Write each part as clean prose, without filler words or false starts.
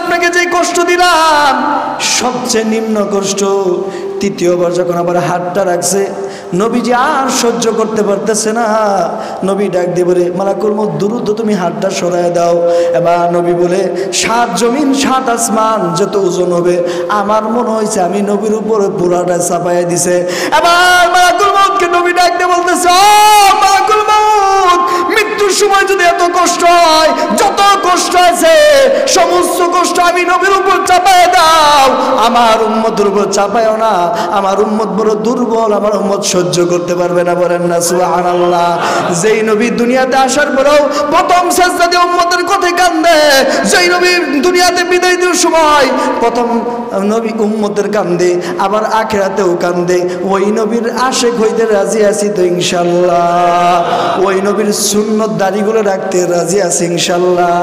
আপনাকে যে কষ্ট দিলাম সবচেয়ে নিম্ন কষ্ট। তৃতীয়বার যখন আবার হাতটা রাখছে, নবীজি আর সহ্য করতে পারতেছে না। নবী ডাক দিয়ে বলে, মালাকুল মউত দ্রুত তুমি হাতটা সরায় দাও। এবার নবী বলে, 7 জমিন 7 আসমান যত ওজন হবে, আমার মনে হয়েছে আমি নবীর উপরে পুরাটা চাপাইয়া দিছে। এবার মালাকুল মউতকে নবী ডাক দিয়ে বলতেছে, ও মালাকুল মউত, মৃত্যুর সময় যদি এত কষ্ট হয়, যত কষ্ট আছে সমস্ত কষ্ট আমি নবীর উপর চাপাইয়া দাও, আমার উম্মতের উপর চাপায়ও না। আমার উম্মত বড় দুর্বল, আমার উম্মত সহ্য করতে পারবে না। বলেন না সুবহানাল্লাহ। যেই নবী দুনিয়াতে আসার পরেও প্রথম সেজদা দিয়ে উম্মতের কথা কান্দে, যেই নবী দুনিয়াতে বিদায় দেওয়ার সময় প্রথম নবী উম্মতের কান্দে, আবার আখিরাতেও কান্দে, ওই নবীর আশিক হইতে রাজি আছি তো ইনশাআল্লাহ। ওই নবীর সুন্নত দাড়িগুলো রাখতে রাজি আছি ইনশাআল্লাহ।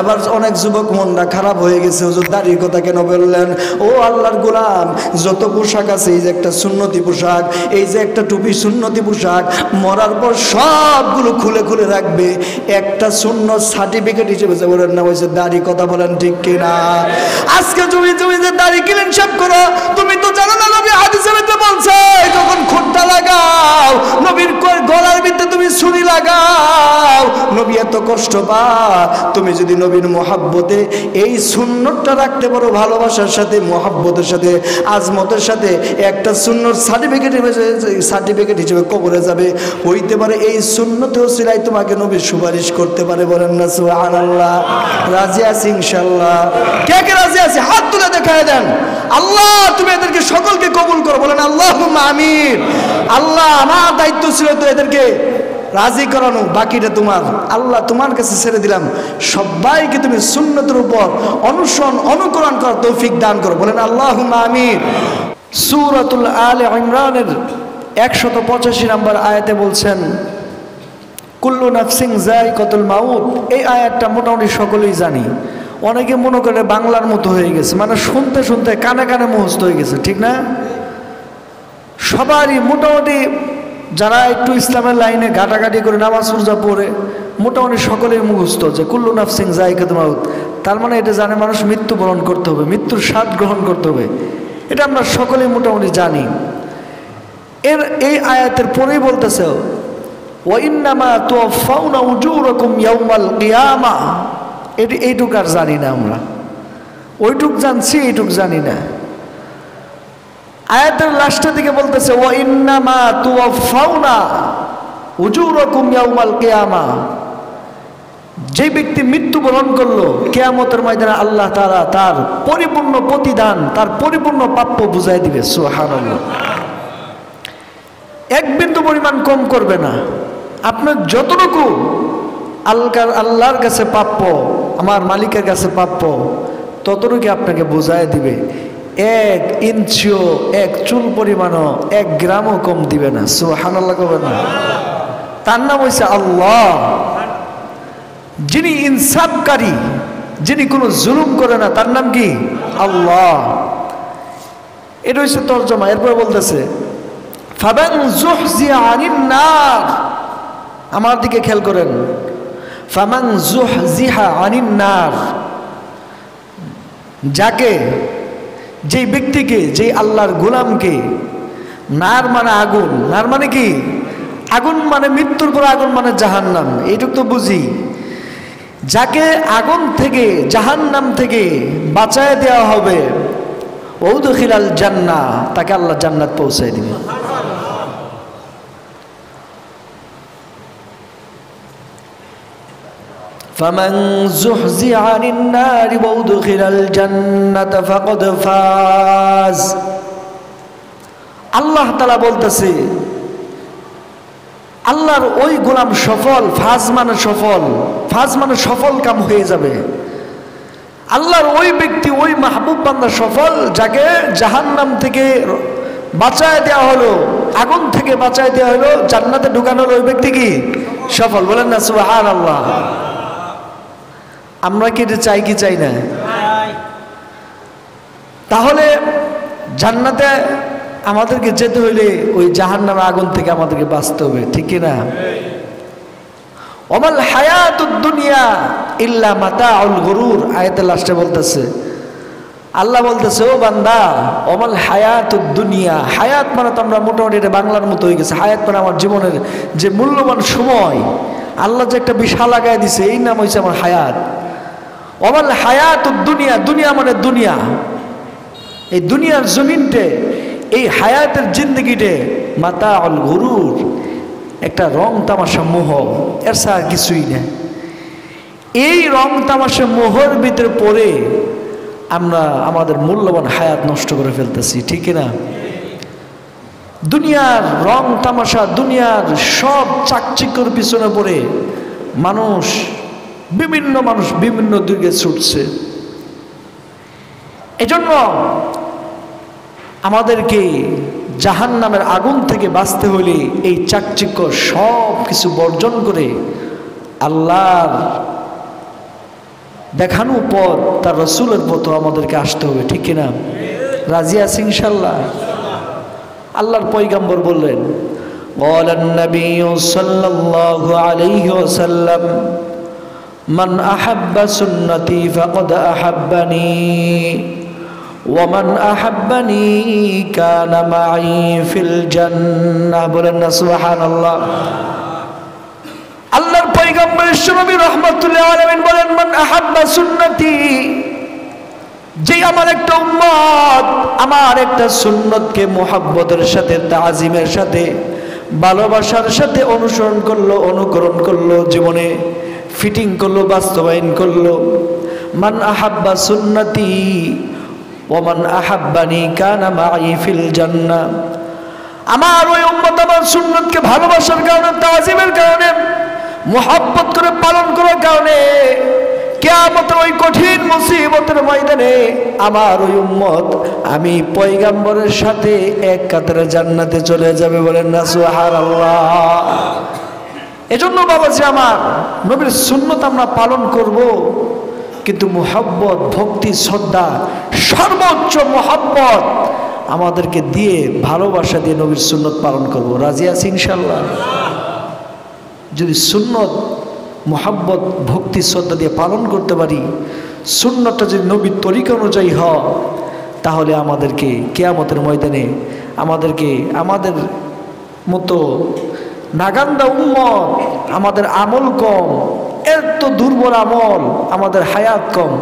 এবার অনেক যুবক মনটা খারাপ হয়ে গেছে, হুজুর দাড়ির কথা কেন বললেন? ও আল্লাহর গোলাম, যত পোশাক আছে, এই যে একটা সুন্নতি পোশাক, এই যে একটা টুপি সুন্নতি পোশাক, মরার পর সবগুলো খুলে খুলে রাখবে, একটা সুন্নত সার্টিফিকেট হিসেবে যে বলেন না, হয়েছে দাড়ি। কথা বলেন ঠিক কিনা? আজকে তুমি যে দাড়ি ক্লিন শেভ করো, তুমি তো জানো না নবী হাদিসে বলছে যখন খোঁটটা লাগাও, নবীর গলার ভিতরে তুমি ছুরি লাগাও, নবী এত কষ্ট পা। তুমি যদি নবীর মোহাব্বতে এই সুন্নতটা রাখতে পারো, ভালোবাসার সাথে, মোহাব্বতের সাথে, আজমতের সাথে, একটা সুন্নত সার্টিফিকেট হিসেবে কবরে যাবে। হইতে পারে এই সুন্নতেও সিলাই তোমাকে নবী সুপারিশ করতে পারে। বলেন না সুবহানাল্লাহ। রাজি আছি ইনশাআল্লাহ। কে কে রাজি আছে হাত তুলে দেখায় দেন। আল্লাহ তুমি এদেরকে সকলকে কবুল করো। বলেন আল্লাহুম্মা আমিন। আল্লাহ আমার দায়িত্ব ছিল তো এদেরকে রাজি করানো, বাকিটা তোমার। আল্লাহ তোমার কাছে ছেড়ে দিলাম, সবাইকে তুমি সুন্নতের উপর অনুকরণ করার তৌফিক দান করো। বলেন আল্লাহুম্মা আমিন। সূরাতুল আলে ইমরানের 185 নম্বর আয়াতে বলছেন, কুল্লু নাফসিন যায়িকাতুল মাউত। এই আয়াতটা মোটামুটি সকলেই জানি। অনেকে মনে করে বাংলার মতো হয়ে গেছে, মানে শুনতে শুনতে কানে কানে মুখস্থ হয়ে গেছে, ঠিক না? সবারই মোটামুটি যারা একটু ইসলামের লাইনে ঘাটাঘাটি করে নামাজ রোজা পড়ে, মোটামুটি সকলেই মুখস্থ যে কুল্লু নাফসিন যায়িকাতুল মাউত। তার মানে এটা জানে মানুষ মৃত্যুবরণ করতে হবে, মৃত্যুর স্বাদ গ্রহণ করতে হবে। এটা আমরা সকলেই মোটামুটি জানি। এই আয়াতের পরেই বলতেছে, ওয়া ইন্নামা তুওয়াফাউনা উজুরাকুম ইয়াউমাল কিয়ামাহ। এইটুক আর জানি না আমরা, ওইটুক জানছি, এইটুক জানি না। আয়াতের লাস্টের দিকে বলতেছে, ওয়া ইন্নামা তুওয়াফাউনা উজুরাকুম ইয়াউমাল কিয়ামাহ। যে ব্যক্তি মৃত্যুবরণ করলো, কিয়ামতের ময়দানে আল্লাহ তাআলা তার পরিপূর্ণ প্রতিদান, তার পরিপূর্ণ প্রাপ্য বুঝাই দিবে। সুবহানাল্লাহ। এক বিন্দু পরিমাণ কম করবে না। আপনার যতটুকু আল্লাহর কাছে প্রাপ্য, আমার মালিকের কাছে প্রাপ্য, ততটুকু আপনাকে বুঝাই দিবে। 1 ইঞ্চিও, 1 চুল পরিমাণও, 1 গ্রামও কম দিবে না। সুবহানাল্লাহ করবেন না। তার নাম হয়েছে আল্লাহ, যিনি ইনসাফকারী, যিনি কোনো জুলুম করে না। তার নাম কি? আল্লাহ। এটা হচ্ছে তরজমা। এরপরে বলতেছে, ফামান যুহজিয়া আনিন নার। আমার দিকে খেয়াল করেন, ফামান যুহজিহা আনিন নার। যাকে, যেই ব্যক্তিকে, যেই আল্লাহর গোলামকে, নার মানে আগুন, নার মানে কি? আগুন মানে মৃত্যুর পর আগুন মানে জাহান্নাম, এইটুকু তো বুঝি। যাকে আগুন থেকে, জাহান্নাম থেকে বাঁচায় দেওয়া হবে, ওয়াদখিলাল জান্নাহ, তাকে আল্লাহ জান্নাত পৌঁছায় দিবে। ফামান যুহজিহা আনিন নারি ওয়াদখিলাল জান্নাতা ফাকাদ ফাজ। আল্লাহ তাআলা বলতেছে, আল্লাহর ওই গোলাম সফল। ফাজ মানে সফল, ফাজ মানে সফল কাম হয়ে যাবে। আল্লাহর ওই ব্যক্তি, ওই মাহবুব বান্দা সফল, যাকে জাহান্নাম থেকে বাঁচায় দেওয়া হলো, আগুন থেকে বাঁচায় দেওয়া হলো, জান্নাতে ঢুকানো হলো, ওই ব্যক্তি কি সফল। বলেন না সুবহানাল্লাহ। আমরা কি এটা চাই কি চাই না? তাহলে জান্নাতে আমাদেরকে যেতে হইলে ওই জাহান্নামের আগুন থেকে আমাদেরকে বাঁচতে হবে, ঠিক কিনা? ওমাল হায়াতুদ দুনিয়া ইল্লা মাতাউল গুরুর। আয়াতের লাস্টে বলতেছে, আল্লাহ বলতেছে, ও বান্দা, অমাল হায়াতুদ দুনিয়া, হায়াত মানে তো আমরা মোটামুটি এটা বাংলার মতো হয়ে গেছে। হায়াত মানে আমার জীবনের যে মূল্যবান সময় আল্লাহ যে একটা বিশাল লাগাই দিছে, এই নাম হয়েছে আমার হায়াত। অমাল হায়াতুদ দুনিয়া, দুনিয়া মানে দুনিয়া, এই দুনিয়ার জমিনটে, এই হায়াতের জিন্দগিটে মাতা অল গরুর, একটা রং তামাশা মোহ, এর ছাড়া কিছুই না। এই রং তামাশা মোহর ভিতরে পড়ে আমরা আমাদের মূল্যবান হায়াত নষ্ট করে ফেলতেছি, ঠিক না? দুনিয়ার রং তামাশা, দুনিয়ার সব চাকচিক্যর পিছনে পড়ে মানুষ বিভিন্ন দিকে ছুটছে। এজন্য আমাদেরকে জাহান্নামের আগুন থেকে বাঁচতে হলে এই চাকচিক্য সব কিছু বর্জন করে আল্লাহর দেখানো পথ, তার রসুলের পথ আমাদেরকে আসতে হবে, ঠিক কিনা? রাজি আছি ইনশাল্লাহ? আল্লাহর পয়গম্বর বললেন, ক্বালান নবী সাল্লাল্লাহু আলাইহি ওয়াসাল্লাম, মান আহাব্বা সুন্নতি ফাকাদ আহাব্বানি ওয়া মান আহাব্বানি কানা মাই ফিল জান্নাহ। বলেন না সুবহানাল্লাহ। আল্লাহর পয়গম্বর নবী রাহমাতুল্লাহ আলাইহি বলেন, মান আহাব্বা সুন্নতি, যে আমার একটা উম্মত আমার একটা সুন্নতকে মুহাব্বতের সাথে, তাজিমের সাথে, ভালোবাসার সাথে অনুসরণ করলো, অনুকরণ করলো, জীবনে ফিটিং করলো, বাস্তবায়ন করলো। মান আহাব্বা সুন্নতি ওয়া মান আহাব্বানি কানা মাই ফিল জান্নাহ। আমার ওই উম্মত আমার সুন্নতকে ভালোবাসার কারণে, তাজিমের কারণে, মুহাব্বত করে পালন করার কারণে কিয়ামতের ওই কঠিন মুসিবতের ময়দানে আমার ওই উম্মত আমি পয়গম্বরের সাথে এক কাতারে জান্নাতে চলে যাবে। বলেন না সুবহানাল্লাহ। এজন্য বাবাজি আমার, নবীর সুন্নত আমরা পালন করব, কিন্তু মুহাব্বত, ভক্তি, শ্রদ্ধা, সর্বোচ্চ মুহাব্বত আমাদেরকে দিয়ে, ভালোবাসা দিয়ে নবীর সুন্নত পালন করব। রাজি আছি ইনশাল্লাহ? যদি সুন্নত, মুহাব্বত, ভক্তি, শ্রদ্ধা দিয়ে পালন করতে পারি, সুন্নতটা যদি নবীর তরিকা অনুযায়ী হয়, তাহলে আমাদেরকে কিয়ামতের ময়দানে আমাদের মতো নাগান্দা উম্মত, আমাদের আমল কম, এত দুর্বল আমল, আমাদের হায়াত কম,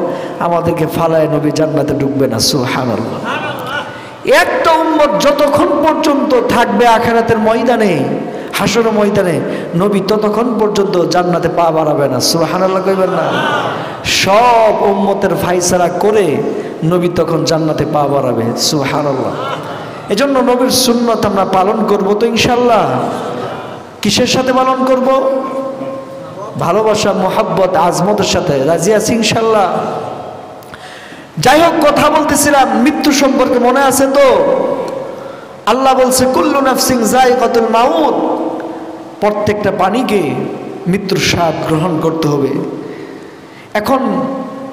আমাদেরকে ফালায় নবী জান্নাতে ঢুকবে না। সুবহানাল্লাহ। একটা উম্মত যতক্ষণ পর্যন্ত থাকবে আখিরাতের ময়দানে, হাসরের ময়দানে, নবী ততক্ষণ পর্যন্ত জান্নাতে পা বাড়াবে না। সুবহানাল্লাহ কইবেন না? সব উম্মতের ফায়সালা করে নবী তখন জান্নাতে পা বাড়াবে। সুবহানাল্লাহ। এজন্য নবীর সুন্নত আমরা পালন করব তো ইনশাল্লাহ। কিসের সাথে পালন করব? ভালোবাসা, মুহাব্বত, আজমতের সাথে। রাজি আছি ইনশাল্লাহ? যাই হোক, কথা বলতেছিলাম মৃত্যু সম্পর্কে, মনে আছে তো? আল্লাহ বলছে, কুল্লু নাফসিন যায়িকাতুল মাউত, প্রত্যেকটা প্রাণীকে মৃত্যুর স্বাদ গ্রহণ করতে হবে। এখন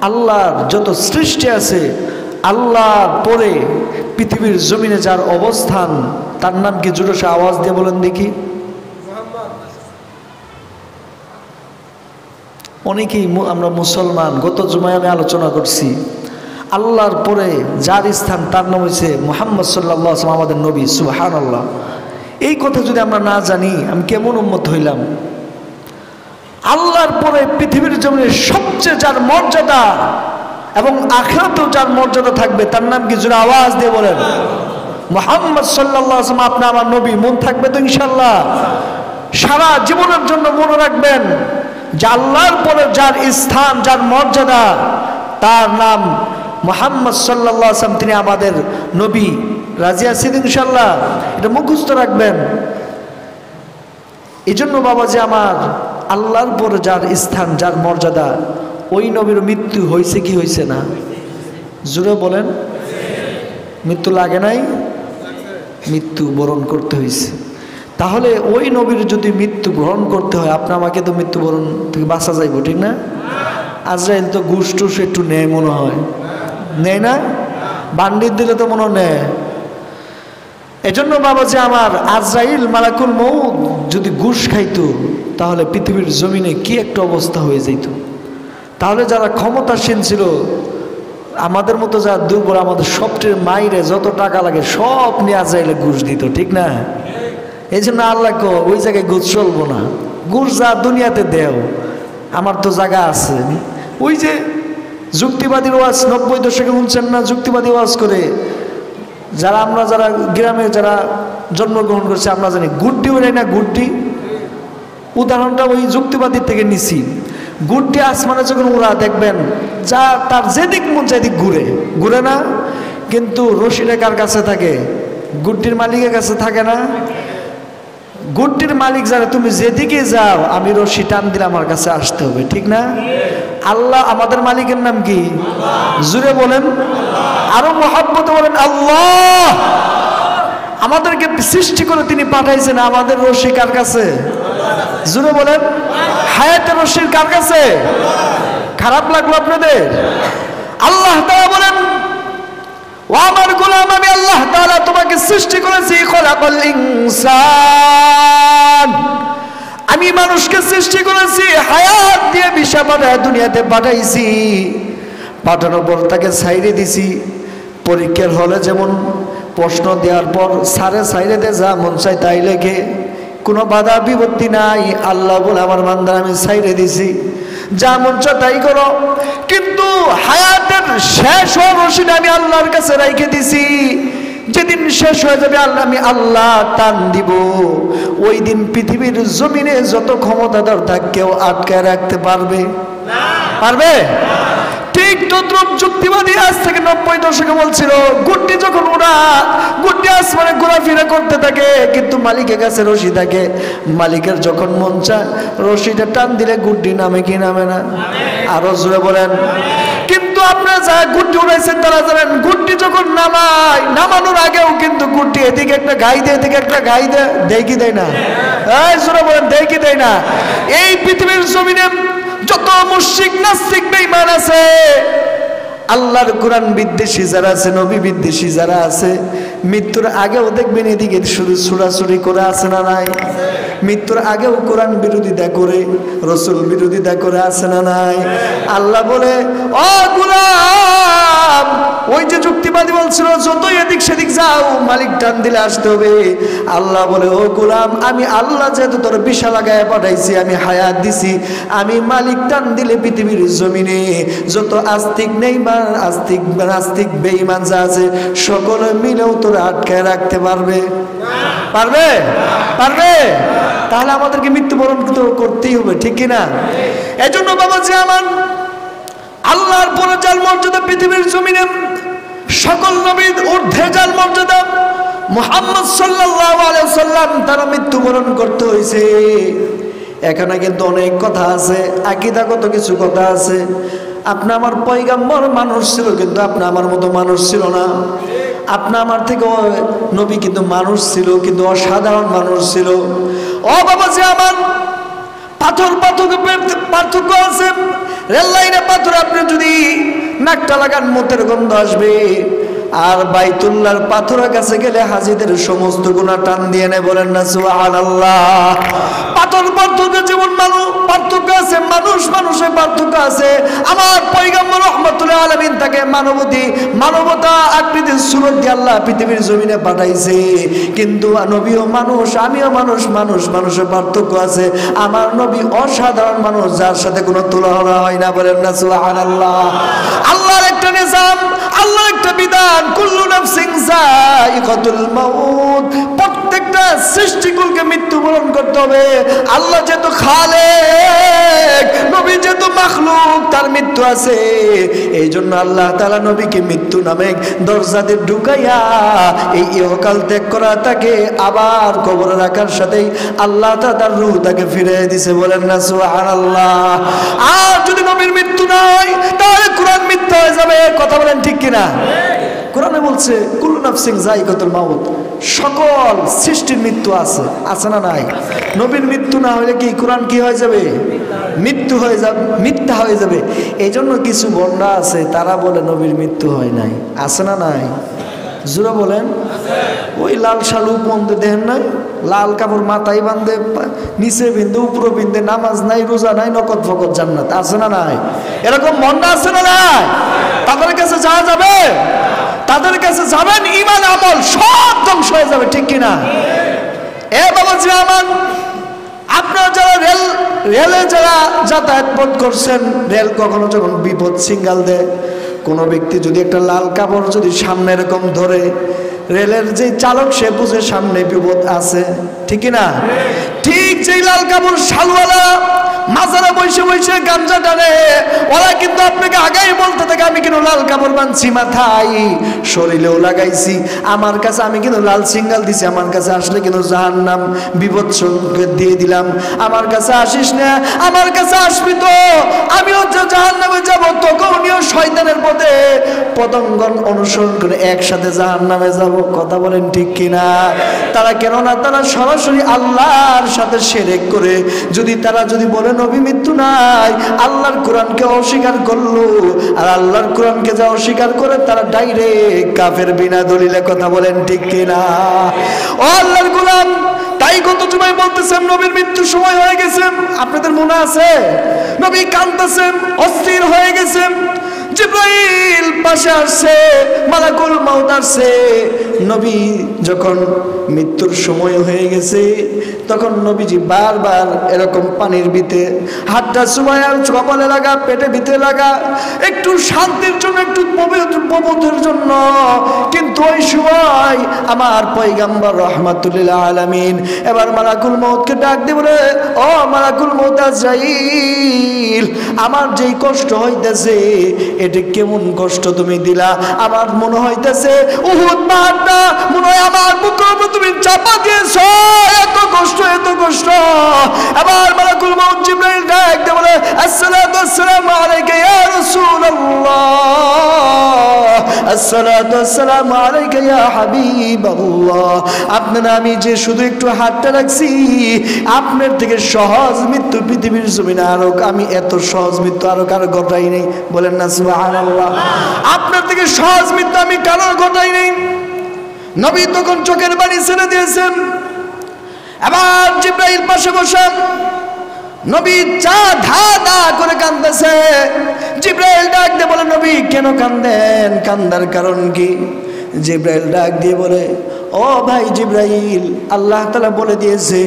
আল্লাহর যত সৃষ্টি আছে, আল্লাহর পরে পৃথিবীর জমিনে যার অবস্থান, তার নাম কি? জোরে সে আওয়াজ দিয়ে বলেন দেখি। অনেকেই আমরা মুসলমান, গত জুমায় আমি আলোচনা করছি, আল্লাহর পরে যার স্থান তার নাম হয়েছে মুহাম্মদ সাল্লাল্লাহু আলাইহি ওয়াসাল্লাম, আমাদের নবী। সুবহানাল্লাহ। এই কথা যদি আমরা না জানি, আমি কেমন উম্মত হইলাম? আল্লাহর পরে পৃথিবীর জমিনে সবচেয়ে যার মর্যাদা এবং আখিরাতেও যার মর্যাদা থাকবে, তার নাম কি? জোরে আওয়াজ দিয়ে বলেন। মুহাম্মদ সাল্লাল্লাহু আলাইহি ওয়াসাল্লাম, আপনি আমার নবী। মন থাকবে তো ইনশাআল্লাহ? সারা জীবনের জন্য মনে রাখবেন যে আল্লাহর পরে যার স্থান, যার মর্যাদা, তার নাম মুহাম্মদ সাল্লাল্লাহু আলাইহি ওয়াসাল্লাম, তিনি আমাদের নবী। রাজি আছেন ইনশাআল্লাহ? এটা মুখস্থ রাখবেন। এই জন্য বাবাজি আমার, আল্লাহর পরে যার স্থান, যার মর্যাদা, ওই নবীর মৃত্যু হয়েছে কি হয়েছে না? জোরে বলেন। মৃত্যু লাগে নাই? মৃত্যু বরণ করতে হয়েছে। তাহলে ওই নবীর যদি মৃত্যু গ্রহণ করতে হয়, আপনি আমাকে তো মৃত্যুবরণ থেকে বাঁচা যাইব, ঠিক না? আজরাইল তো ঘুষ টুস একটু নেয় মনে হয়, নেয় না? বান্ডিত দিলে তো মনে হয় নেয়। এজন্য বাবাজি আমার, আজরাইল মালাকুল মউত যদি ঘুষ খাইতো, তাহলে পৃথিবীর জমিনে কি একটা অবস্থা হয়ে যেত। তাহলে যারা ক্ষমতাসীন ছিল, আমাদের মতো যা দুর্বল, আমাদের সবচেয়ে মাইরে যত টাকা লাগে সব নিয়ে চাইলে ঘুষ দিত, ঠিক না? এই জন্য আল্লাহ ওই জায়গায় ঘুষ চলবো না, ঘুষ যা দুনিয়াতে দেও, আমার তো জায়গা আছে। ওই যে যুক্তিবাদী ওয়াজ 90 দশকে শুনছেন না, যুক্তিবাদী ওয়াজ করে যারা আমরা যারা গ্রামে যারা জন্মগ্রহণ করছে আমরা জানি, গুড্ডি ওরাই না, গুড্ডি উদাহরণটা ওই যুক্তিবাদীর থেকে নিছি। গুড্ডি আসমানে যখন ওরা দেখবেন যা তার যেদিক মন চাইদিক ঘুরে ঘুরে না, কিন্তু রশিটা কার কাছে থাকে? গুড্ডির মালিকের কাছে থাকে না? গুড্ডির মালিক জানে তুমি যেদিকে যাও আমি রশি টান দিলে আমার কাছে আসতে হবে, ঠিক না? আল্লাহ আমাদের মালিকের নাম কি? জুড়ে বলেন, আরো মহব্বতে বলেন আল্লাহ। আমাদেরকে সৃষ্টি করে তিনি পাঠাইছেন, আমাদের রশি কার কাছে? জুড়ে বলেন, হায়াতের রশির কার কাছে? খারাপ লাগলো আপনাদের? আল্লাহ তাআলা বলেন, ও আমার গোলাম, আমি আল্লাহ তাআলা তোমাকে সৃষ্টি করেছি, খলাকাল ইনসান, আমি মানুষকে সৃষ্টি করেছি, হায়াত দিয়ে বিশা পাঠায় দুনিয়াতে পাঠাইছি। পাঠানোর পর তাকে ছাইরে দিছি। পরীক্ষার হলে যেমন প্রশ্ন দেওয়ার পর সারে ছাইরে দে, যা মন চাই তাই লেখে, কোনো বাধা বিপত্তি নাই। আল্লাহ বলে আমার বান্দার আমি ছাইরে দিছি, যা মন চায় তাই করো। কিন্তু হায়াতের শেষ হওয়ার রশিদ আমি আল্লাহর কাছে রাইখে দিছি। যেদিন শেষ হয়ে যাবে আল্লাহ, আমি আল্লাহ টান দিব, ওই দিন পৃথিবীর জমিনে যত ক্ষমতাধর থাক কেউ আটকায় রাখতে পারবে? পারবে? ঠিক তদ্রুপ যুক্তিবাদী আজ থেকে 90 দশকে বলছিল, গুড্ডি যখন ওরা গুড্ডি আসমানে ঘোরাফেরা করতে থাকে কিন্তু মালিকের কাছে রশি থাকে, মালিকের যখন মন চায় রশিটা টান দিলে গুড্ডি নামে কি নামে না? আরো জোরে বলেন। কিন্তু আপনারা যা গুড্ডি উড়াইছেন তারা জানেন, গুড্ডি যখন নামায়, নামানোর আগেও কিন্তু গুড্ডি এদিকে একটা গাই দেয়, এদিকে একটা গাই দেয়, দেয় কি দেয় না? এই জোরে বলেন, দেয় কি দেয় না? এই পৃথিবীর জমিনে যত মুশরিক নাস্তিক বেঈমান আছে, আল্লাহর কোরআন বিদ্বেষী যারা আছে, নবী বিদ্বেষী যারা আছে, মৃত্যুর আগেও দেখবেন এদিকে শুধু ছুড়াছুড়ি করে আছে না নাই? মৃত্যুর আগেও কোরআন বিরোধিতা করে, রসুল বিরোধিতা করে আছে না নাই? আল্লাহ বলে, ও গোলাম, ওই যে যুক্তিবাদী বলছিল যতই এদিক সেদিক যাও মালিক টান দিলে আসতে হবে, আল্লাহ বলে, ও গোলাম, আমি আল্লাহ যেহেতু তোর বিশা লাগায় পাঠাইছি, আমি হায়াত দিছি, আমি মালিক টান দিলে পৃথিবীর জমিনে যত আস্তিক নেই বা নাস্তিক বেঈমান যা আছে সকলে মিলেও তোরা আটকায় রাখতে পারবে? পারবে? পারবে? তাহলে আমাদেরকে মৃত্যুবরণ করতেই হবে, ঠিক কিনা? এই জন্য বাবা যে আমার আল্লাহর পরে যার মর্যাদা পৃথিবীর জমিনে সকল নবীর ঊর্ধ্বে যার মর্যাদা, মুহাম্মদ সাল্লাল্লাহু আলাইহি সাল্লাম তারা মৃত্যুবরণ করতে হয়েছে। এখানে কিন্তু অনেক কথা আছে, আকীদাগত কিছু কথা আছে। আপনি আমার পয়গাম্বর মানুষ ছিল, কিন্তু আপনি আমার মতো মানুষ ছিল না। আপনি আমার থেকে নবী কিন্তু মানুষ ছিল, কিন্তু অসাধারণ মানুষ ছিল। ও বাবা যে আমার পার্থক্য আছে। রেল লাইনে পাথর আপনি যদি নাকটা লাগান মুতের গন্ধ আসবে, আর বাইতুল্লাহর পাথরের কাছে গেলে হাজীদের সমস্ত গুনাহ টান দিয়ে নেয়। বলেন না সুবহানাল্লাহ। পাথর পার্থক্য যেমন পার্থক্য আছে, মানুষের পার্থক্য আছে। আমার পয়গম্বর রাহমাতুল আলামিন তাকে মানবতা আকৃতির সুরত দিয়ে আল্লাহ পৃথিবীর জমিনে পাঠাইছে, কিন্তু নবীও মানুষ, আমিও মানুষের পার্থক্য আছে। আমার নবী অসাধারণ মানুষ, যার সাথে কোনো তুলনা হয় না। বলেন না সুবহানাল্লাহ। আল্লাহর একটা নিজাম, আল্লাহর একটা বিধান, কুল্লু নাফসিন যায়িকাতুল মাউত, প্রত্যেকটা সৃষ্টিকুলকে মৃত্যুবরণ করতে হবে। আল্লাহ যেহেতু খালেক, নবী যেহেতু মাখলুক, তার মৃত্যু আছে। এই জন্য আল্লাহ তাআলা নবীকে মৃত্যু নামে দরজাতে ঢুকাইয়া এই ইহকাল ত্যাগ করা তাকে আবার কবরে রাখার সাথেই আল্লাহ তাআলা তার রূহ তাকে ফিরিয়ে দিয়েছে। বলেন না সুবহানাল্লাহ। আর যদি নবীর মৃত্যু না হয় তাহলে কোরআন মিথ্যা হয়ে যাবে। কথা বলেন ঠিক কিনা? কোরআনে বলছে কুল্লু নাফসিন যায়িকাতুল মাউত, সকল সৃষ্টির মৃত্যু আছে, আছে না নাই? নবীর মৃত্যু না হলে কি কোরআন কি হয়ে যাবে? মৃত্যু হয়ে যাবে, মিথ্যা হয়ে যাবে। এই জন্য কিছু বন্ডা আছে তারা বলে নবীর মৃত্যু হয় নাই, আছে না নাই? জোরে বলেন। ওই লাল শালু বন্ধে দেন নাই, লাল কাপড় মাথায় বান্ধে, নিচে বিন্দু উপরে বিন্দে, নামাজ নাই, রোজা নাই, নকদ ফকদ জান্নাত আছে না নাই? এরকম মনটা আছে না নাই? তাদের কাছে যাওয়া যাবে? তাদের কাছে যাবেন, ঈমান আমল সব ধ্বংস হয়ে যাবে, ঠিক কিনা? এ বাবাজি আমার, আপনারা যারা রেলে যারা যাতায়াত পথ করছেন, রেল কখনো যখন বিপদ সিঙ্গাল দেয়, কোনো ব্যক্তি যদি একটা লাল কাপড় যদি সামনে এরকম ধরে, রেলের যে চালক সে বুঝে সামনে বিপদ আছে, ঠিক না? ঠিক যেই লাল কাপড় শালওয়ালা মাজারে বসে বসে গাঞ্জা টানে, ওরা কিন্তু আপনাকে আগেই বলতে থাকে আমি কিন্তু লাল কাপড় বাঁধছি মাথায়, শরীরেও লাগাইছি, আমার কাছে আমি কিন্তু লাল সিঙ্গাল দিছি, আমার কাছে আসলে কিন্তু জাহান্নাম বিপদ সংকেত দিয়ে দিলাম, আমার কাছে আসিস না, আমার কাছে আসবি তো আমিও জাহান্নামে যাব, তখনও শয়তানের পথে পতঙ্গন অনুসরণ করে একসাথে জাহান্নামে যাব। কথা বলেন ঠিক কিনা? তারা কেননা তারা সরাসরি আল্লাহর সাথে শিরক করে, তারা যদি বলে নবী মৃত্যু নাই, আল্লাহর কোরআনকে অস্বীকার করলো, আর আল্লাহর কোরআনকে যা অস্বীকার করে তারা ডাইরেক্ট কাফের বিনা দলিলে। কথা বলেন ঠিক কিনা? ও আল্লাহর গোলাম, তাই কত সময় বলতেছেন নবীর মৃত্যুর সময় হয়ে গেছে, আপনাদের মনে আছে? নবী কাঁদতেছেন, অস্থির হয়ে গেছেন, জিবরাইল পাশে আসছে, মালাকুল মাউত আসছে। নবী যখন মৃত্যুর সময় হয়ে গেছে, তখন নবীজি বারবার এরকম পানির ভিতরে হাতটা চুবায়া কপালে লাগা, পেটে ভিতরে লাগা, একটু শান্তির জন্য, একটু পবিত্রের জন্য। কিন্তু ওই সময় আমার পয়গম্বর রাহমাতুল আলামিন এবার মালাকুল মউতকে ডাক দিয়ে বলে, ও মালাকুল মউত আজরাইল, আমার যেই কষ্ট হইতেছে এটা কেমন কষ্ট তুমি দিলা, আমার মনে হইতেছে উহুদ পাহাড়টা মনে হয় আমার বুকের উপর তুমি চাপা দিয়েছো, এত কষ্ট, এত কষ্ট। আবার মালাকুল মউত জিবরাইল ডাক দিয়ে বলে, আসসালাতু আসসালামু আলাইকা ইয়া রাসূলুল্লাহ, আসসালাতু আসসালামু আলাইকা ইয়া হাবিবাল্লাহ। আপনারা আমি যে শুধু একটু হাতটা রাখছি, আপনার থেকে সহজ মৃত্যু পৃথিবীর জমিনে আরো, আমি এত সহজ মৃত্যু আরো কারো ঘটাই নেই। বলেন না সুবহানাল্লাহ। আপনার থেকে সহজ মৃত্যু আমি কারো ঘটাই নেই। নবী তখন চোখের পানি ছেড়ে দিয়েছেন। আবার জিবরাইল পাশে বসে, নবী চা ধা ধা করে কাঁদতেছে। জিবরাইল ডাক দিয়ে বলে, নবী কেন কাঁদেন, কান্দার কারণ কি? জিবরাইল ডাক দিয়ে বলে, ও ভাই জিবরাইল, আল্লাহ তাআলা বলে দিয়েছে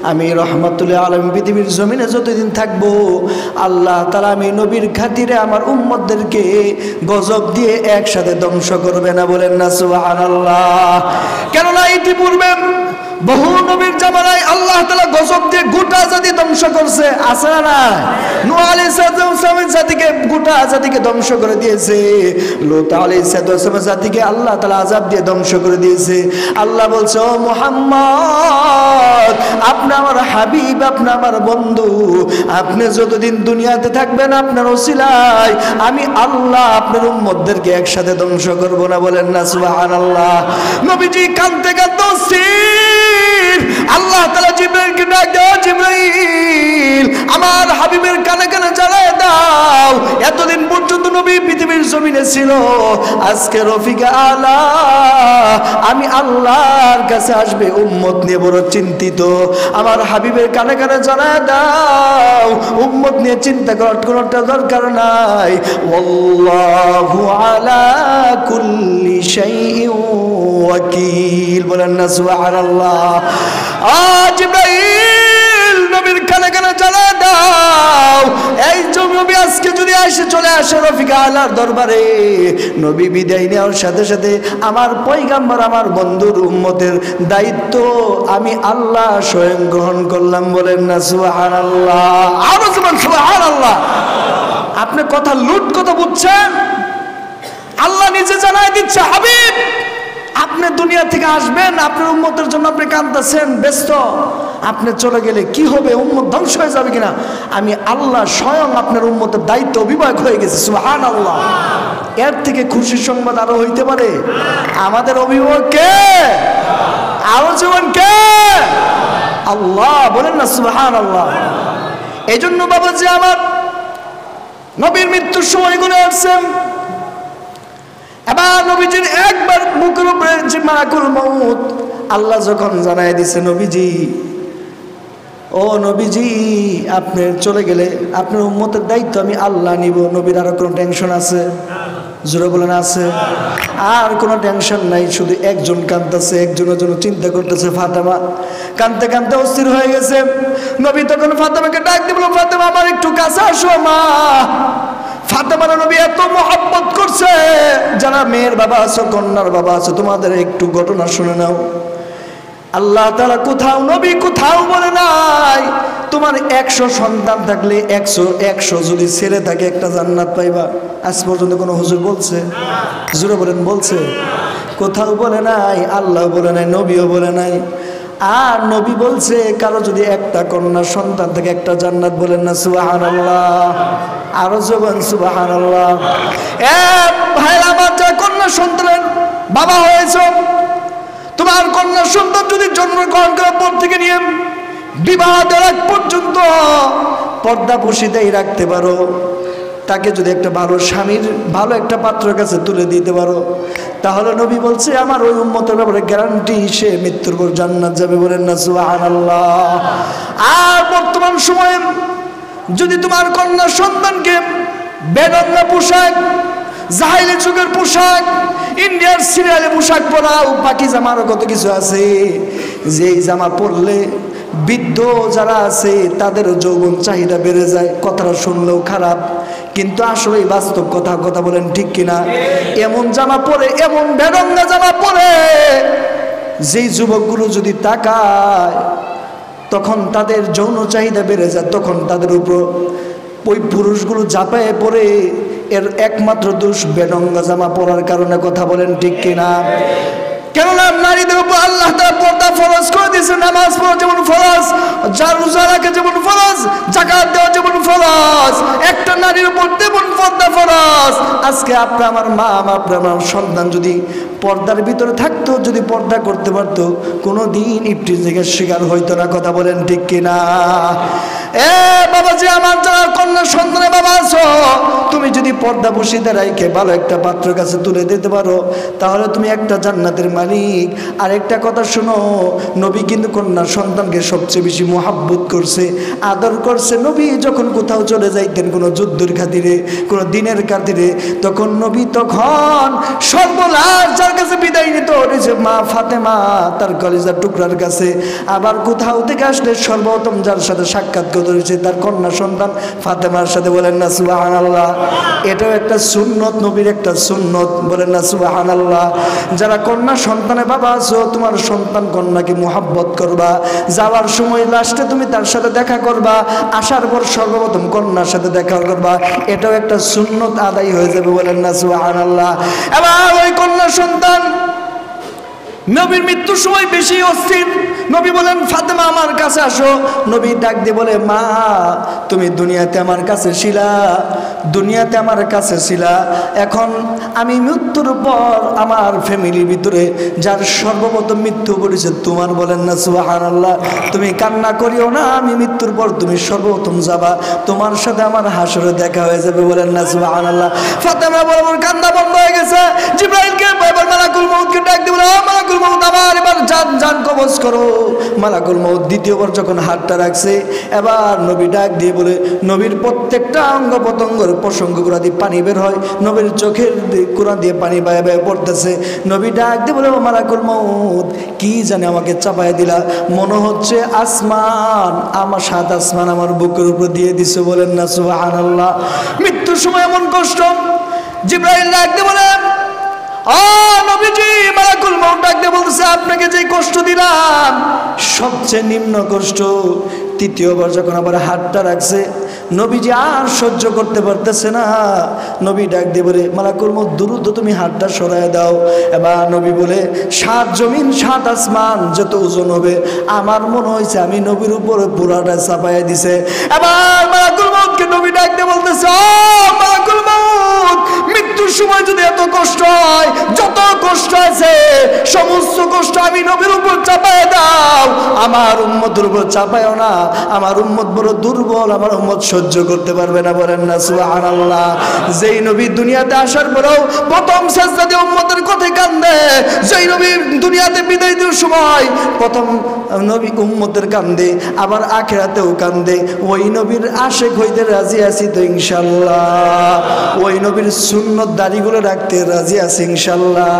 আমি রাহমাতুল আলামিন পৃথিবীর জমিনে যতদিন থাকবো, আল্লাহ তাআলা আমি নবীর খাতিরে আমার উম্মতদেরকে গজব দিয়ে একসাথে ধ্বংস করবে না। বলেন না সুবহানাল্লাহ। কেননা ইতিপূর্বে বহু নবীর জামানায় আল্লাহ তাআলা গজব দিয়ে গোটা জাতি ধ্বংস করছে, আছে না? নূহ আলাইহিস সালামের জাতিকে, গোটা জাতিকে ধ্বংস করে দিয়েছে। লূত আলাইহিস সালামের জাতিকে আল্লাহ তাআলা আযাব দিয়ে ধ্বংস করে দিয়েছে। আল্লাহ বলছে, ও মুহাম্মদ, আপনি আমার হাবিব, আপনি আমার বন্ধু, আপনি যতদিন দুনিয়াতে থাকবেন আপনার ওসিলায় আমি আল্লাহ আপনার উম্মতদেরকে একসাথে ধ্বংস করব না। বলেন না সুবহানাল্লাহ। নবীজি কাঁদতে কাঁদতে আল্লাহ তাআলা জিবরাইলকে ডাক দাও, জিবরাইল আমার হাবিবের কানে কানে জানায় দাও, এতদিন পর্যন্ত নবী পৃথিবীর জমিনে ছিল, আজকে রফিকা আলা আমি আল্লাহর কাছে আসবে, উম্মত নিয়ে বড় চিন্তিত। আমার হাবিবের কানে কানে জানায় দাও, উম্মত নিয়ে চিন্তা করার কোনোটা দরকার নাই। আল্লাহু আলা কুল্লি শাইইন ওয়াকিল। বলেন না সুবহানাল্লাহ। জিবরাইল নবীর কানে কানে জানায় দাও, এই নবী আজকে যদি চলে আসে রফিকা আলার দরবারে, নবী বিদায় নেওয়ার সাথে সাথে আমার পয়গম্বর, আমার বন্ধুর উম্মতের দায়িত্ব আমি আল্লাহ স্বয়ং গ্রহণ করলাম। বলেন না সুবহানাল্লাহ। আরো সুবহানাল্লাহ। আপনি কথা লুট কথা বুঝছেন, আল্লাহ নিজে জানায় দিচ্ছে, হাবিব আপনি দুনিয়া থেকে আসবেন, আপনার উম্মতের জন্য আপনি কাঁদতেছেন, ব্যস্ত, আপনি চলে গেলে কি হবে, উম্মত ধ্বংস হয়ে যাবে কিনা, আমি আল্লাহ স্বয়ং আপনার উম্মতের দায়িত্ব অভিভাবক হয়ে গেছে। সুবহানাল্লাহ। এর থেকে খুশির সংবাদ আরো হইতে পারে? আমাদের অভিভাবক কে? আরো জীবন কে? আল্লাহ। বলেন না সুবহানাল্লাহ। এই জন্য বাবাজি আমার, নবীর মৃত্যুর সময় গুলো আসছেন, এবার নবীজির একবার বুকের উপরে যে মালাকুল মউত আল্লাহ যখন জানাই দিছে নবীজি, ও নবীজি আপনি চলে গেলে আপনার উম্মতের দায়িত্ব আমি আল্লাহ নিব। নবীর আরো কোনো টেনশন আছে? জোরে বলেন আছে? আর কোনো টেনশন নাই, শুধু একজন কাঁদতেছে, একজনের জন্য চিন্তা করতেছে, ফাতেমা। কাঁদতে কাঁদতে অস্থির হয়ে গেছে। নবী তখন ফাতেমাকে ডাক দিয়ে বলল, ফাতেমা আমার একটু কাছে আসো মা। ফাতেমার নবী এত মহব্বত করছে, যারা মেয়ের বাবা আছো, কন্যার বাবা আছো, তোমাদের একটু ঘটনা শুনে নাও। আল্লাহ তাআলা কোথাও, নবী কোথাও বলে নাই তোমার 100 সন্তান থাকলে 100 যদি ছেলে থাকে একটা জান্নাত পাইবা। আজ পর্যন্ত কোনো হুজুর বলছে? জোরে বলেন বলছে? কোথাও বলে নাই, আল্লাহ বলে নাই, নবীও বলে নাই। আর নবী বলছে কারো যদি একটা কন্যা সন্তান থাকে একটা জান্নাত। বলেন না সুবহানাল্লাহ? আরো জোবান সুবহানাল্লাহ। ভাই আমার, যা কন্যা সন্তানের বাবা হয়েছে, তোমার কন্যা সন্তান যদি জন্মগ্রহণ করার পর থেকে নিয়ে বিবাহ দেওয়ার আগ পর্যন্ত পর্দা পুশিতেই রাখতে পারো, তাকে যদি একটা ভালো স্বামীর ভালো একটা পাত্রের কাছে তুলে দিতে পারো, তাহলে নবী বলছে আমার ওই উম্মতের ব্যাপারে গ্যারান্টি, সে মৃত্যুর পর জান্নাত যাবে। বলেন না সুবহানাল্লাহ? আর বর্তমান সময়ে যদি তোমার কন্যা সন্তানকে বেনামনা পোশাক, জাহিলি যুগের পোশাক, ইন্ডিয়ার সিরিয়ালে পোশাক পরাও, পাকিজামা আরো কত কিছু আছে, যেই জামা পরলে বৃদ্ধ যারা আছে তাদেরও যৌবন চাহিদা বেড়ে যায়। কথাটা শুনলেও খারাপ, কিন্তু আসলে বাস্তব কথা। কথা বলেন ঠিক কিনা? এমন জামা পরে, এমন বেরঙ্গা জামা পরে যেই যুবকগুলো যদি তাকায়, তখন তাদের যৌন চাহিদা বেড়ে যায়। তখন তাদের উপর ওই পুরুষগুলো ঝাঁপায়ে পড়ে। এর একমাত্র দোষ বেরঙ্গা জামা পরার কারণে। কথা বলেন ঠিক কিনা? কেননা নারীদের উপর আল্লাহ তাআলা পর্দা ফরজ করে দিয়েছে। নামাজ পড়া যেমন ফরজ, রোজা রাখা যেমন ফরজ, যাকাত দেওয়া যেমন ফরজ, একটা নারীর উপর তেমন পর্দা ফরজ। আজকে আপনার আমার মা, আপনার আমার সন্তান যদি পর্দার ভিতরে থাকতো, যদি পর্দা করতে পারতো, কোনোদিন ইফটিজিংয়ের শিকার হইতো না। কথা বলেন ঠিক কিনা? বাবাজি আমার, যারা কন্যা সন্তানের বাবা আছো, তুমি যদি পর্দা বসিতে রাইখে ভালো একটা পাত্রের কাছে তুলে দিতে পারো, তাহলে তুমি একটা জান্নাতের মালিক। আর একটা কথা শোনো, নবী কিন্তু কন্যা সন্তানকে সবচেয়ে বেশি মোহাব্বত করছে, আদর করছে। নবী যখন কোথাও চলে যাইতেন, কোনো যুদ্ধের খাতিরে, কোনো দিনের খাতিরে, তখন নবী তখন সর্বলাশ যার কাছে বিদায় নিত, মা ফাতেমা, তার কলিজার টুকরার কাছে। আবার কোথাও থেকে আসলে সর্বপ্রথম যার সাথে সাক্ষাৎ করেছে তার কন্যা সন্তান ফাতেমার সাথে। বলেন না সুবহানাল্লাহ? এটাও একটা সুন্নত, নবীর একটা সুন্নত। বলেন না সুবহানাল্লাহ? যারা কন্যা সন্তানের বাবা আছো, তোমার সন্তান কন্যাকে মুহাব্বত করবা। যাওয়ার সময় লাস্টে তুমি তার সাথে দেখা করবা, আসার পর সর্বপ্রথম কন্যার সাথে দেখা করবা। এটাও একটা সুন্নত আদায় হয়ে যাবে। বলেন না সুবহানাল্লাহ? এবার ওই কন্যা সন্তান নবীর মৃত্যুর সময় বেশি অস্থির। নবী বলেন ফাতেমা আমার কাছে আসো। নবী ডাক দিয়ে বলে, মা তুমি দুনিয়াতে আমার কাছে ছিলা, দুনিয়াতে আমার কাছে ছিলা, এখন আমি মৃত্যুর পর আমার ফ্যামিলির ভিতরে যার সর্বপ্রথম মৃত্যু করেছে তোমার। বলেন না সুবহানাল্লাহ? তুমি কান্না করিও না, আমি মৃত্যুর পর তুমি সর্বপ্রথম যাবা, তোমার সাথে আমার হাসরে দেখা হয়ে যাবে। বলেন না সুবহানাল্লাহ? ফাতেমা বলে আমার কান্না বন্ধ হয়ে গেছে। জিবরাইলকে এবার মালাকুল মউতকে ডাক দিয়ে বলে, মালাকুল মউত আমার এবার জান কবজ করো। মালাকুল মউত দ্বিতীয়বার যখন হাতটা রাখছে, এবার নবী ডাক দিয়ে বলে, নবীর প্রত্যেকটা অঙ্গ প্রত্যঙ্গের প্রসঙ্গ গুলা দিয়ে পানি বের হয়, নবীর চোখের কোরআন দিয়ে পানি বায়ে বায়ে পড়তেছে। নবী ডাক দিয়ে বলে, মালাকুল মউত কি জানে আমাকে চাপায় দিলা, মনে হচ্ছে আসমান, আমার 7 আসমান আমার বুকের উপর দিয়ে দিছে। বলেন না সুবহানাল্লাহ? মৃত্যুর সময় এমন কষ্ট। জিবরাইল ডাক দিয়ে বলে, নবীজি, মালাকুল মউত ডাক দিয়ে বলতেছে, আপনাকে যে কষ্ট দিলাম সবচেয়ে নিম্ন কষ্ট। তৃতীয়বার যখন আবার হাতটা রাখছে, নবীজি আর সহ্য করতে পারতেছে না। নবী ডাক দিয়ে বলে, মালাকুল মউত দ্রুত তুমি হাতটা সরায় দাও। এবার নবী বলে, 7 জমিন 7 আসমান যত ওজন হবে, আমার মনে হয়েছে আমি নবীর উপরে পুরাটা চাপাইয়া দিছে। এবার মালাকুল মউতকে নবী ডাক দিয়ে বলতেছে, মালাকুল মউত মৃত্যুর সময় যদি এত কষ্ট হয়, যত কষ্ট আছে সমস্ত কষ্ট আমি নবীর উপর চাপাইয়া দাও, আমার উম্মতের উপর চাপায়ও না, আমার উম্মত বড় দুর্বল, আমার উম্মত সহ্য করতে পারবে না। বলেন না সুবহানাল্লাহ। যেই নবী দুনিয়াতে আসার পরেও প্রথম সাজদা দিয়ে উম্মতের কথায় কান্দে, যেই নবী দুনিয়াতে বিদায় দেওয়ার সময় প্রথম নবী উম্মতের কান্দে, আবার আখিরাতেও কান্দে, ওই নবীর আশিক হইতে রাজি আছি তো ইনশাআল্লাহ। ওই নবীর সুন্নত দাড়িগুলো রাখতে রাজি আছি ইনশাআল্লাহ।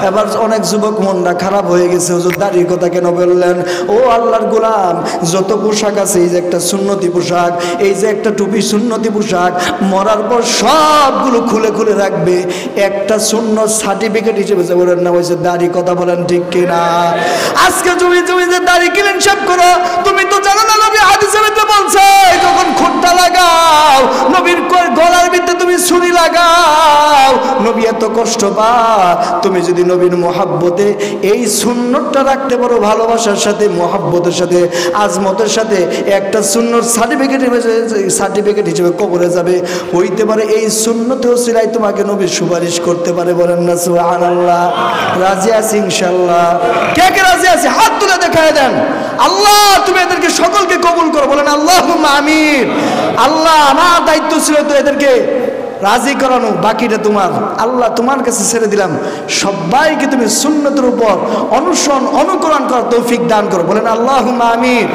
এবার অনেক যুবক মনটা খারাপ হয়ে গেছে, হুজুর দাড়ির কথা কেন বললেন? ও আল্লাহর গোলাম, যত পোশাক আছে, এই যে একটা সুন্নতি পোশাক, এই যে একটা টুপি সুন্নতি পোশাক, মরার পর সবগুলো খুলে খুলে রাখবে, একটা সুন্নত সার্টিফিকেট হিসেবে যে বলেন না, হয়েছে দাড়ি। কথা বলেন ঠিক কিনা? আজকে তুমি যে দাড়ি ক্লিন শেভ করো, তুমি তো জানো না নবী হাদিসের ভিতরে বলছে যখন খুঁটটা লাগাও, নবীর গলার ভিতরে তুমি ছুরি লাগাও, নবী এত কষ্ট পায়। তুমি যদি নবীর মোহাব্বতে এই সুন্নতটা রাখতে পারো, ভালোবাসার সাথে, মোহাব্বতের সাথে, আজমতের সাথে, একটা সুন্নত সার্টিফিকেট হিসেবে কবরে যাবে। হইতে পারে এই সুন্নতেও সিলাই তোমাকে নবী সুপারিশ করতে পারে। বলেন না সুবহানাল্লাহ। রাজি আছি ইনশাআল্লাহ। কে কে রাজি আছে হাত তুলে দেখায় দেন। আল্লাহ তুমি এদেরকে সকলকে কবুল করো। বলেন আল্লাহুম্মা আমিন। আল্লাহ আমার দায়িত্ব ছিল তো এদেরকে রাজি করানো, বাকিটা তোমার। আল্লাহ তোমার কাছে ছেড়ে দিলাম, সবাইকে তুমি সুন্নতের উপর অনুসরণ অনুকরণ করার তৌফিক দান করো। বলেন আল্লাহুম্মা আমিন।